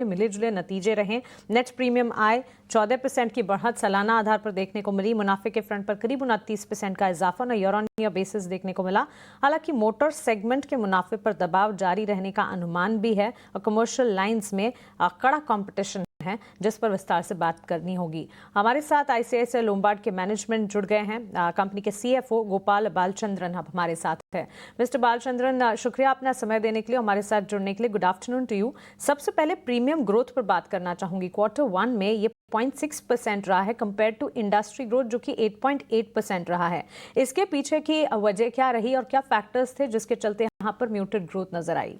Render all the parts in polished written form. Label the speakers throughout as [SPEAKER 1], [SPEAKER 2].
[SPEAKER 1] मिले जुले नतीजे रहे। नेट प्रीमियम आय 14% की बढ़त सालाना आधार पर देखने को मिली। मुनाफे के फ्रंट पर करीब 29% का इजाफा न ईयर ऑन ईयर बेसिस देखने को मिला। हालांकि मोटर सेगमेंट के मुनाफे पर दबाव जारी रहने का अनुमान भी है और कमर्शियल लाइंस में कड़ा कंपटीशन है, जिस पर विस्तार से बात करनी होगी। हमारे साथ आईसीआईसीआई लोम्बार्ड के मैनेजमेंट जुड़ गए हैं। कंपनी के सीएफओ गोपाल बालचंद्रन अब हमारे साथ है। मिस्टर बालचंद्रन, शुक्रिया अपना समय देने के लिए, हमारे साथ जुड़ने के लिए। Good afternoon to you. सबसे पहले प्रीमियम ग्रोथ पर बात करना चाहूंगी। Q1 में ये 0.6% रहा है कंपेयर टू इंडस्ट्री ग्रोथ जो कि 8.8% रहा है। इसके पीछे की वजह क्या रही और क्या फैक्टर्स थे जिसके चलते यहाँ पर म्यूटेड ग्रोथ नजर आई?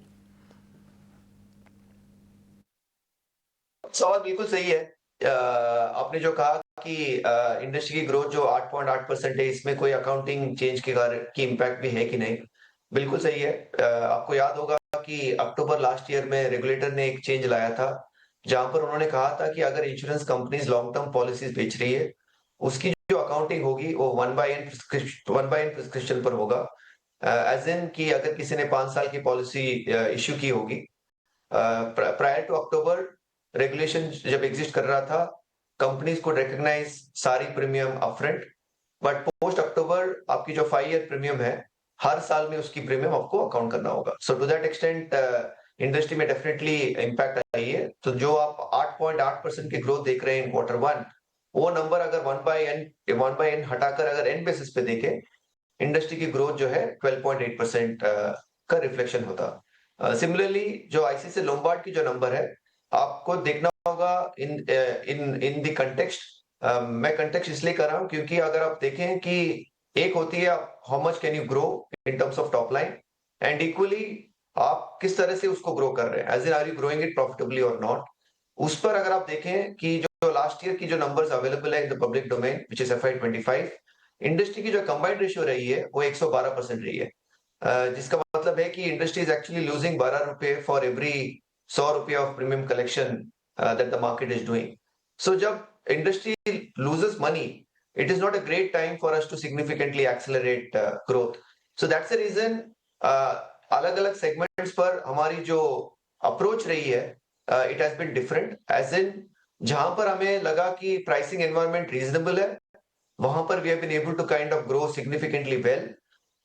[SPEAKER 2] सवाल बिल्कुल सही है। आपने जो कहा कि इंडस्ट्री की ग्रोथ जो 8.8% है, इसमें कोई अकाउंटिंग चेंज के कारण की इम्पैक्ट भी है कि नहीं, बिल्कुल सही है। आपको याद होगा कि अक्टूबर लास्ट ईयर में रेगुलेटर ने एक चेंज लाया था, जहां पर उन्होंने कहा था कि अगर insurance companies long term policies बेच रही है, उसकी जो अकाउंटिंग होगी वो 1/n प्रिस्क्रिप्शन पर होगा। एज इन कि अगर किसी ने 5 साल की पॉलिसी इश्यू की होगी, प्रायर टू अक्टूबर रेगुलेशन जब एग्जिस्ट कर रहा था, कंपनीज को रिकॉग्नाइज सारी प्रीमियम अपफ्रंट, बट पोस्ट अक्टूबर आपकी जो 5 ईयर प्रीमियम है, हर साल में उसकी प्रीमियम आपको अकाउंट करना होगा। सो टू दैट एक्सटेंट इंडस्ट्री में डेफिनेटली इम्पैक्ट आई है। तो जो आप 8.8% की ग्रोथ देख रहे हैं Q1, वो नंबर अगर 1/n हटाकर अगर n बेसिस पे देखें, इंडस्ट्री की ग्रोथ जो है 12.8% का रिफ्लेक्शन होता। सिमिलरली जो आईसीआईसीआई लोम्बार्ड की जो नंबर है, आपको देखना होगा इन इन द कंटेक्स्ट। मैं कंटेक्स्ट इसलिए कर रहा हूं क्योंकि अगर आप देखें कि एक होती है how much can you grow in terms of top line, and equally आप किस तरह से उसको ग्रो कर रहे हैं, as in are you growing it profitably और नॉट। उस पर अगर आप देखें कि जो लास्ट ईयर की जो नंबर्स अवेलेबल है in the public domain which is FY25, industry की जो कंबाइंड रेशियो रही है वो 112% रही है। जिसका मतलब है कि इंडस्ट्री इज एक्चुअली लूजिंग 12 रुपए फॉर एवरी 100 रुपये of premium collection that the market is doing. So जब industry loses money, it is not a great time for us to significantly accelerate growth. So that's the reason अलग अलग segments पर हमारी जो approach रही है, it has been different. As in जहां पर हमें लगा कि प्राइसिंग एनवायरनमेंट रीजनेबल है, वहां पर we have been able to kind of grow significantly well.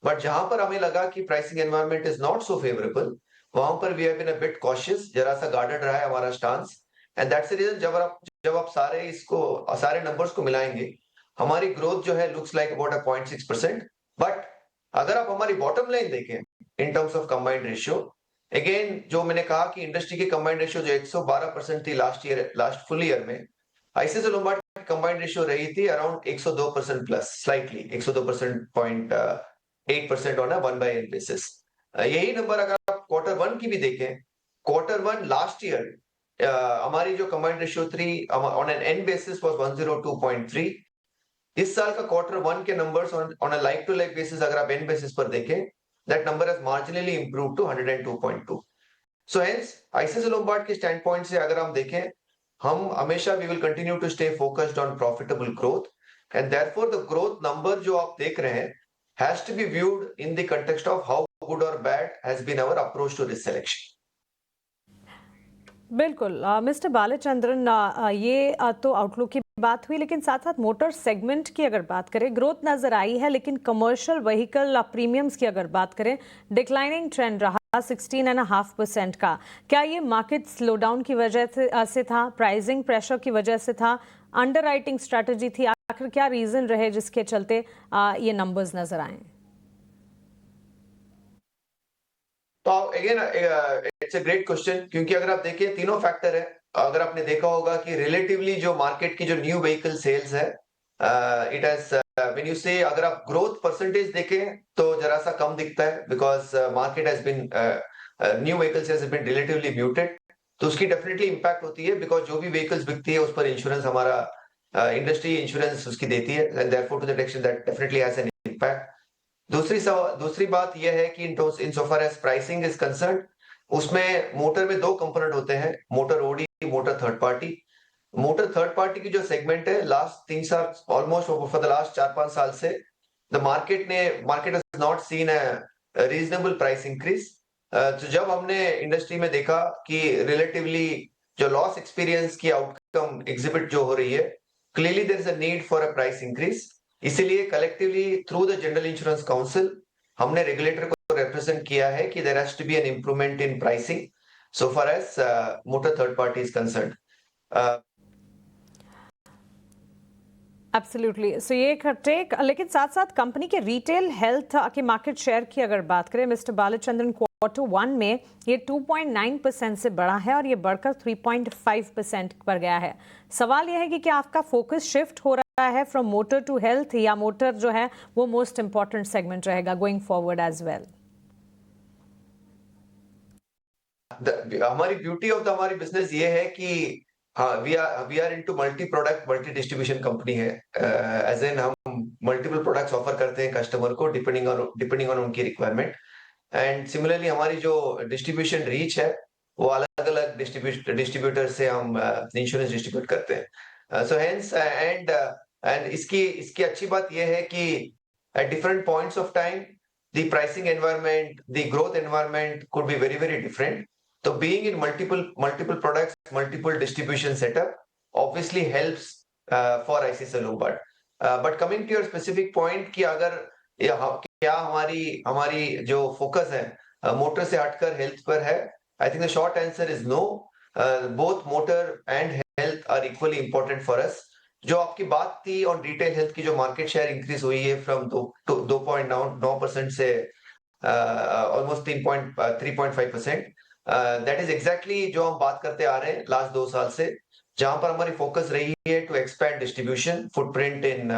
[SPEAKER 2] But जहां पर हमें लगा कि pricing environment is not so favourable, वहां पर we have been a bit cautious, जरा सा गार्डेड रहा है हमारा stance. And that's the reason जब आप सारे नंबर्स को मिलाएंगे, हमारी ग्रोथ जो है लुक्स लाइक अबाउट 0.6%। बट अगर आप हमारी बॉटम लाइन देखें इन terms of combined ratio, again जो मैंने कहा कि इंडस्ट्री की कंबाइंड रेशियो जो 112% थी लास्ट फुल ईयर में, आईसीआईसीआई लोम्बार्ड की कंबाइंड रेशियो रही थी around 102% plus, slightly 102.8% on a 1/n basis. यही नंबर अगर आप Q1 की भी देखें, Q1 लास्ट ईयर हमारी जो कंबाइंड रेशियो थी on an N basis was 102.3। इस साल का Q1 के numbers on a like to like basis अगर आप एन बेसिस पर देखें, that number has marginally improved to 102.2। So hence ICICI Lombard के स्टैंड पॉइंट से अगर हम देखें, हम हमेशा we will continue to stay focused on profitable growth, and therefore the growth number जो आप देख रहे हैं has to be viewed in the context of how good और bad has been our approach to this selection.
[SPEAKER 1] बिल्कुल Mister Balachandran, ये तो outlook की बात हुई, लेकिन साथ साथ मोटर सेगमेंट की अगर बात करें, ग्रोथ नजर आई है, लेकिन कमर्शियल व्हीकल प्रीमियम्स की अगर बात करें, डिक्लाइनिंग ट्रेंड रहा 16.5% का। क्या ये मार्केट स्लोडाउन की वजह से था, प्राइसिंग प्रेशर की वजह से था, अंडरराइटिंग स्ट्रैटेजी थी? आखिर क्या रीजन रहे जिसके चलते ये नंबर्स नजर आए?
[SPEAKER 2] तो again it's a great question, क्योंकि अगर आप देखिए तीनों फैक्टर है। अगर आपने देखा होगा कि रिलेटिवली जो मार्केट की जो न्यू व्हीकल सेल्स है, इट हैज व्हेन यू से अगर आप ग्रोथ परसेंटेज देखें तो जरा सा कम दिखता है, because market has been new vehicle sales has been relatively muted. तो उसकी डेफिनेटली इंपैक्ट होती है, बिकॉज जो भी व्हीकल्स बिकती है उस पर इंश्योरेंस हमारा इंडस्ट्री इंश्योरेंस उसकी देती है, and therefore to that extent that definitely has an impact. दूसरी बात यह है कि in so far as pricing is concerned, उसमें मोटर में दो कंपोनेंट होते हैं, motor OD, motor third party. Motor third party की जो सेगमेंट है, लास्ट 3 साल ऑलमोस्ट फॉर द लास्ट 4-5 साल से the market has not seen a reasonable price increase. तो जब हमने इंडस्ट्री में देखा कि रिलेटिवली जो लॉस एक्सपीरियंस की आउटकम एग्जिबिट जो हो रही है, clearly there is a need for a price increase. इसीलिए collectively through the general insurance council हमने रेगुलेटर को रिप्रेजेंट किया है कि there has to be an improvement in pricing so far as motor third party is concerned.
[SPEAKER 1] Absolutely, सो ये एक take, लेकिन साथ साथ कंपनी के रिटेल हेल्थ के मार्केट शेयर की अगर बात करें मिस्टर बालचंद्रन, Q1 में ये 2.9% से बढ़ा है और ये बढ़कर 3.5% पर गया है। सवाल यह है कि क्या आपका फोकस शिफ्ट हो रहा है फ्रॉम मोटर टू हेल्थ, या मोटर जो है वो मोस्ट इंपॉर्टेंट सेगमेंट रहेगा गोइंग फॉरवर्ड एज वेल?
[SPEAKER 2] हमारी ब्यूटी ऑफ द हमारी बिजनेस ये है कि हाँ, we are into multi product multi distribution company है। एज एन हम मल्टीपल प्रोडक्ट्स ऑफर करते हैं कस्टमर को डिपेंडिंग ऑन उनकी रिक्वायरमेंट। एंड सिमिलरली हमारी जो डिस्ट्रीब्यूशन रीच है वो अलग अलग डिस्ट्रीब्यूटर से हम इंश्योरेंस डिस्ट्रीब्यूट करते हैं। सो हेंस एंड इसकी इसकी अच्छी बात यह है कि at different points of time the pricing environment, the growth environment could be very very different. So being in multiple products, multiple distribution setup obviously helps for ICICI Lombard. But coming to your specific point कि अगर क्या हमारी हमारी जो focus है motor से हटकर health पर है, I think the short answer is no. Both motor and health are equally important for us. जो आपकी बात थी ऑन रिटेल हेल्थ की, जो मार्केट शेयर इंक्रीज हुई है फ्रॉम 2.9% से ऑलमोस्ट 3.5%, दैट इज एग्जैक्टली जो हम बात करते आ रहे हैं लास्ट 2 साल से, जहां पर हमारी फोकस रही है to expand distribution footprint in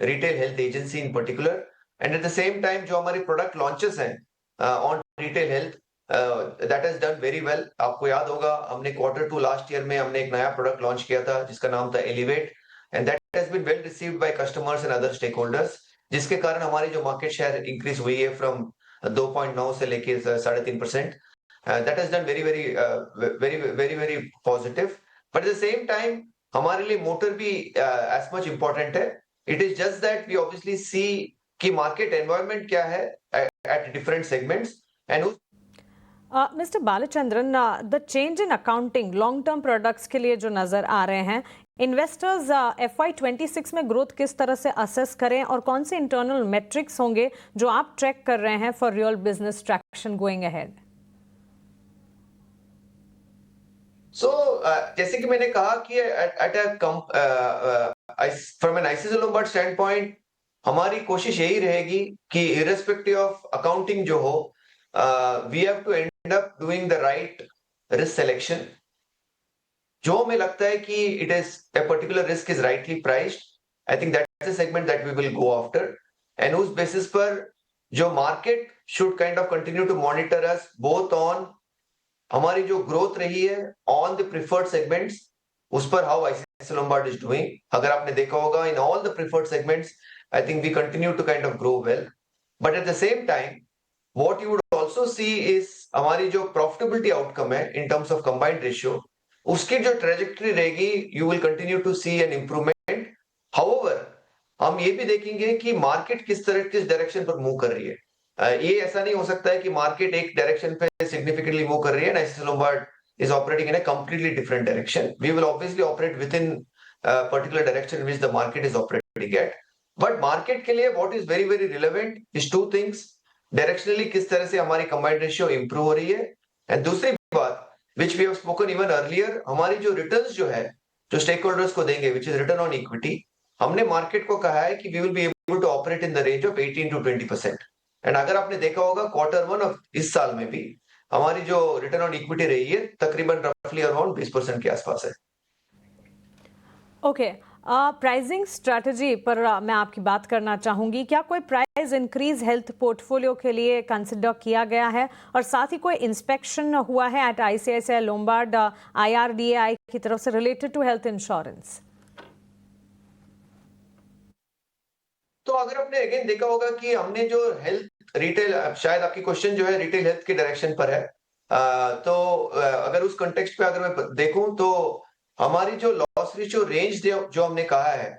[SPEAKER 2] retail health agency in particular. And at the same time जो हमारी प्रोडक्ट लॉन्चेस हैं on retail health, that has done very well. आपको याद होगा हमने Q2 लास्ट ईयर में हमने एक नया प्रोडक्ट लॉन्च किया था जिसका नाम था Elevate, and that has been well received by customers and other stakeholders, जिसके कारण हमारी जो मार्केट शेयर इंक्रीज हुई है फ्रॉम 2.9 से लेके 3.5%। That has done very positive. But at the same time हमारे लिए मोटर भी as much important है। It is just that we obviously see कि market environment क्या है at different segments and
[SPEAKER 1] mister Balachandran, the change in accounting long term products के लिए जो नजर आ रहे हैं, इन्वेस्टर्स FY26 में ग्रोथ किस तरह से असेस करें और कौन से इंटरनल मेट्रिक्स होंगे जो आप ट्रैक कर रहे हैं for real business traction going ahead?
[SPEAKER 2] जैसे कि मैंने कहा कि from an ICICI Lombard standpoint हमारी कोशिश यही रहेगी कि इररिस्पेक्टिव ऑफ अकाउंटिंग जो हो, we have to end up doing the right risk selection. जो हमें लगता है कि it is a particular risk is rightly priced, I think that's a segment that we will go after, and उस basis पर जो market should kind of continue to monitor us both on हमारी जो ग्रोथ रही है on the preferred segments, उस पर how ICICI Lombard is doing. अगर आपने देखा होगा in all the preferred segments I think we continue to kind of grow well, but at the same time what you would also see is हमारी जो profitability outcome है in terms of combined ratio, उसकी जो trajectory रहेगी you will continue to see an improvement. However हम ये भी देखेंगे कि मार्केट किस डायरेक्शन पर मूव कर रही है। ये ऐसा नहीं हो सकता है कि मार्केट एक डायरेक्शन पे सिग्निफिकेंटली मूव कर रही है, ICICI Lombard is operating in a completely different direction. We will obviously operate within a particular direction in which the market is operating at. But market के लिए what is very very relevant is two things. Directionally किस तरह से हमारी combined ratio improve हो रही है, and दूसरी बात which we have spoken even earlier, हमारी जो returns जो है जो stakeholders को देंगे which is return on equity, हमने market को कहा है कि we will be able to operate in the range of 18 to 20%. And अगर आपने देखा होगा Q1 ऑफ इस साल में भी हमारी जो रिटर्न ऑन इक्विटी रही है तकरीबन रफली अराउंड 20% के आसपास है।
[SPEAKER 1] ओके, प्राइसिंग स्ट्रेटजी पर मैं आपकी बात करना चाहूंगी। क्या कोई प्राइस इंक्रीज हेल्थ पोर्टफोलियो के लिए कंसिडर किया गया है, और साथ ही कोई इंस्पेक्शन हुआ है एट आईसीआईसीआई लोम्बार्ड IRDAI की तरफ से रिलेटेड टू हेल्थ इंश्योरेंस?
[SPEAKER 2] तो अगर आपने अगेन देखा होगा कि हमने जो हेल्थ रिटेल, शायद आपकी क्वेश्चन जो है रिटेल हेल्थ के डायरेक्शन पर है, तो अगर उस कंटेक्स्ट पे अगर मैं देखूं तो हमारी जो लॉस रेशियो रेंज जो हमने कहा है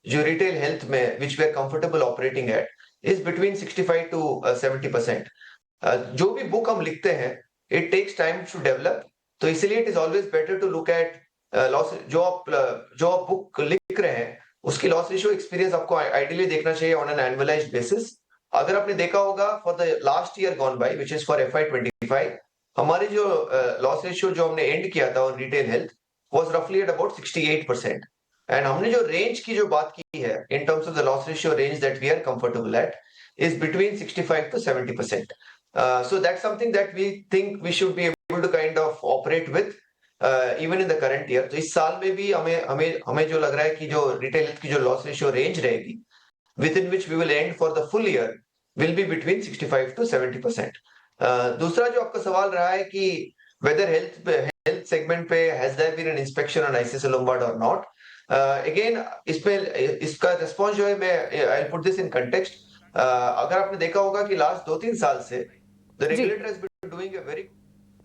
[SPEAKER 2] जो रिटेल हेल्थ में which we are comfortable operating at is between 65 to 70%। जो भी बुक हम लिखते हैं it takes time to develop, तो इसलिए it is always better to look at loss. जो आप बुक लिख रहे हैं उसकी लॉस रेशियो एक्सपीरियंस आपको आइडियली देखना चाहिए ऑन एन एनुअलाइज्ड बेसिस। अगर आपने देखा होगा for the last year gone by which is for FY 25, हमारी जो लॉस रेशियो जो हमने एंड किया था ऑन रिटेल हेल्थ वाज रफली एट अबाउट 68%। एंड हमने जो रेंज की जो बात की है in terms of the loss ratio range that we are comfortable at is between 65 to 70%. So that's something that we think we should be able to kind of operate with even in the current year. तो इस साल में भी हमें हमें हमें जो लग रहा है कि जो रिटेल हेल्थ की जो लॉस रेशियो रेंज रहेगी within which we will end for the full year will be between 65 to 70%. दूसरा जो आपका सवाल रहा है कि whether health segment पे has there been an inspection on ICICI Lombard or not. Again इसका रिस्पॉन्स जो है मैं I'll put this in context. अगर आपने देखा होगा कि लास्ट 2-3 साल से the
[SPEAKER 1] G
[SPEAKER 2] regulator has been doing a very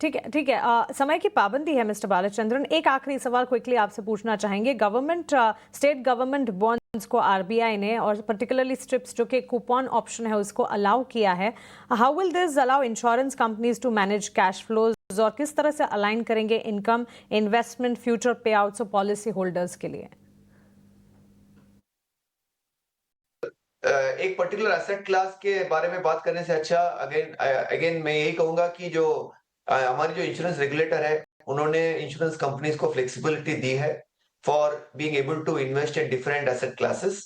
[SPEAKER 1] ठीक है समय की पाबंदी है मिस्टर बालचंद्रन। एक आखिरी सवाल क्विकली आपसे पूछना चाहेंगे। स्टेट गवर्नमेंट बॉन्ड्स को आरबीआई ने और पर्टिकुलरली स्ट्रिप्स जो कि कूपन ऑप्शन है उसको अलाउ किया है। How will this allow insurance companies to manage cash flows और किस तरह से अलाइन करेंगे income, investment, future payouts और पॉलिसी होल्डर्स के लिए?
[SPEAKER 2] एक पर्टिकुलर एसेट क्लास के बारे में बात करने से अच्छा अगेन मैं यही कहूंगा कि जो हमारी जो इंश्योरेंस रेगुलेटर है उन्होंने इंश्योरेंस कंपनीज को फ्लेक्सिबिलिटी दी है for being able to invest in different asset classes.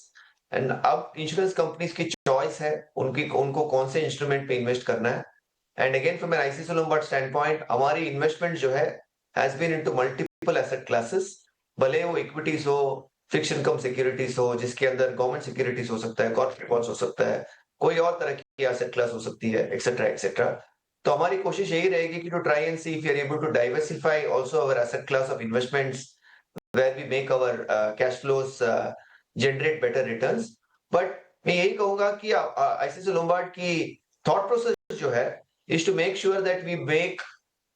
[SPEAKER 2] And अब इंश्योरेंस कंपनीज की चॉइस है उनको कौन से इंस्ट्रूमेंट पे इन्वेस्ट करना है। And again from an ICICI Lombard standpoint हमारी इन्वेस्टमेंट जो है has been into multiple asset classes, भले वो इक्विटीज हो, फिक्स इनकम सिक्योरिटीज हो जिसके अंदर गवर्नमेंट सिक्योरिटीज हो सकता है, कॉर्पोरेट बॉन्ड्स हो सकता है, कोई और तरह की एसेट क्लास हो सकती है, एक्सेट्रा एक्सेट्रा। तो हमारी कोशिश यही रहेगी कि to try and see if you are able to diversify also our asset class of investments where we make our cash flows generate better returns. But मैं यही कहूंगा कि आईसीआईसीआई लोम्बार्ड की थॉट प्रोसेस जो है is to make sure that we make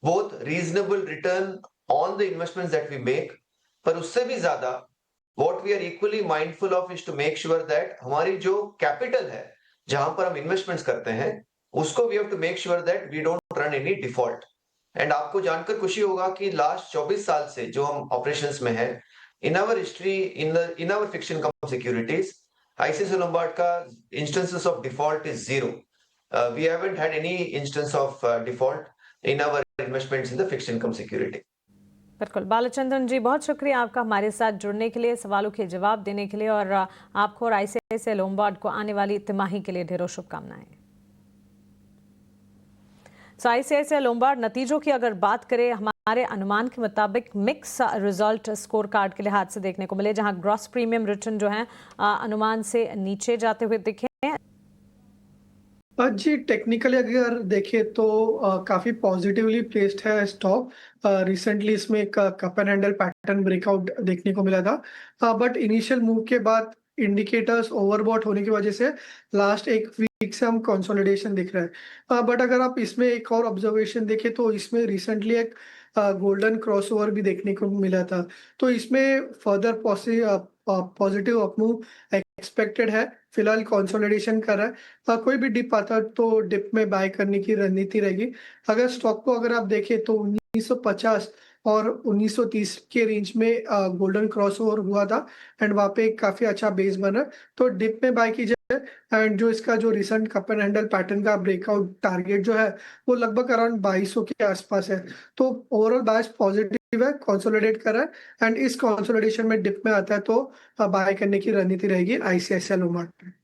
[SPEAKER 2] both reasonable return on the investments that we make, पर उससे भी ज्यादा what we are equally mindful of is to make sure that हमारी जो capital है जहां पर हम इन्वेस्टमेंट्स करते हैं उसको we have to make sure that we don't run any default. And आपको जानकर खुशी होगा कि लास्ट 24 साल से जो हम ऑपरेशंस में हैं in our history in our fix income securities ICICI Lombard का instances of default is 0. We haven't had any instance of default in our investments in the fixed income security.
[SPEAKER 1] बिल्कुल बालचंद्रन जी, बहुत शुक्रिया आपका हमारे साथ जुड़ने के लिए, सवालों के जवाब देने के लिए और आपको और आईसीआईसीआई लोम्बार्ड को आने वाली तिमाही के लिए ढेरों शुभकामनाएं। आईसीआईसीआई लोम्बार्ड नतीजों की अगर बात करें हमारे अनुमान के मुताबिक मिक्स रिजल्ट स्कोर कार्ड के लिहाज से देखने को मिले, जहां ग्रॉस प्रीमियम रिटर्न जो है अनुमान से नीचे जाते हुए दिखे।
[SPEAKER 3] जी टेक्निकली अगर देखें तो काफी पॉजिटिवली प्लेस्ड है स्टॉक। रिसेंटली इसमें एक cup and handle pattern breakout देखने को मिला था, बट इनिशियल मूव के बाद इंडिकेटर्स ओवरबॉट होने की वजह से लास्ट एक वीक से हम कंसोलिडेशन दिख रहा है। बट अगर आप इसमें एक और ऑब्जर्वेशन देखें तो इसमें रिसेंटली एक गोल्डन क्रॉसओवर भी देखने को मिला था, तो इसमें फर्दर पॉजिटिव अपमूव एक्सपेक्टेड है। फिलहाल कंसोलिडेशन कर रहा है, कोई भी डिप आता है तो डिप में बाय करने की रणनीति रहेगी। अगर स्टॉक को अगर आप देखें तो 1950 और 1930 के रेंज में गोल्डन क्रॉसओवर हुआ था एंड वहाँ पे काफी अच्छा बेस बना, तो डिप में बाय कीजिए। एंड जो इसका जो recent cup and handle pattern का ब्रेकआउट टारगेट जो है वो लगभग अराउंड 2200 के आसपास है, तो ओवरऑल बायस पॉजिटिव है, कंसोलिडेट कर रहा है एंड इस कंसोलिडेशन में डिप में आता है तो बाय करने की रणनीति रहेगी आईसीआईसीआई लोम्बार्ड पे।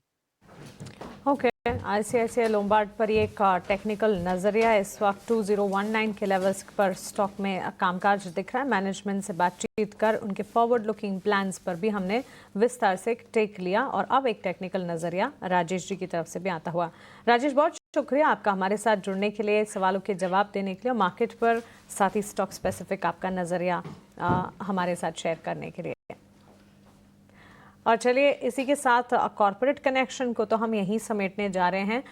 [SPEAKER 1] ओके, आईसीआईसीआई लोम्बार्ड पर ये एक टेक्निकल नजरिया है। इस वक्त 2019 के लेवल्स पर स्टॉक में कामकाज दिख रहा है। मैनेजमेंट से बातचीत कर उनके फॉरवर्ड लुकिंग प्लान्स पर भी हमने विस्तार से टेक लिया और अब एक टेक्निकल नजरिया राजेश जी की तरफ से भी आता हुआ। राजेश, बहुत शुक्रिया आपका हमारे साथ जुड़ने के लिए, सवालों के जवाब देने के लिए, मार्केट पर साथ ही स्टॉक स्पेसिफिक आपका नजरिया हमारे साथ शेयर करने के लिए। और चलिए इसी के साथ कॉर्पोरेट कनेक्शन को तो हम यहीं समेटने जा रहे हैं।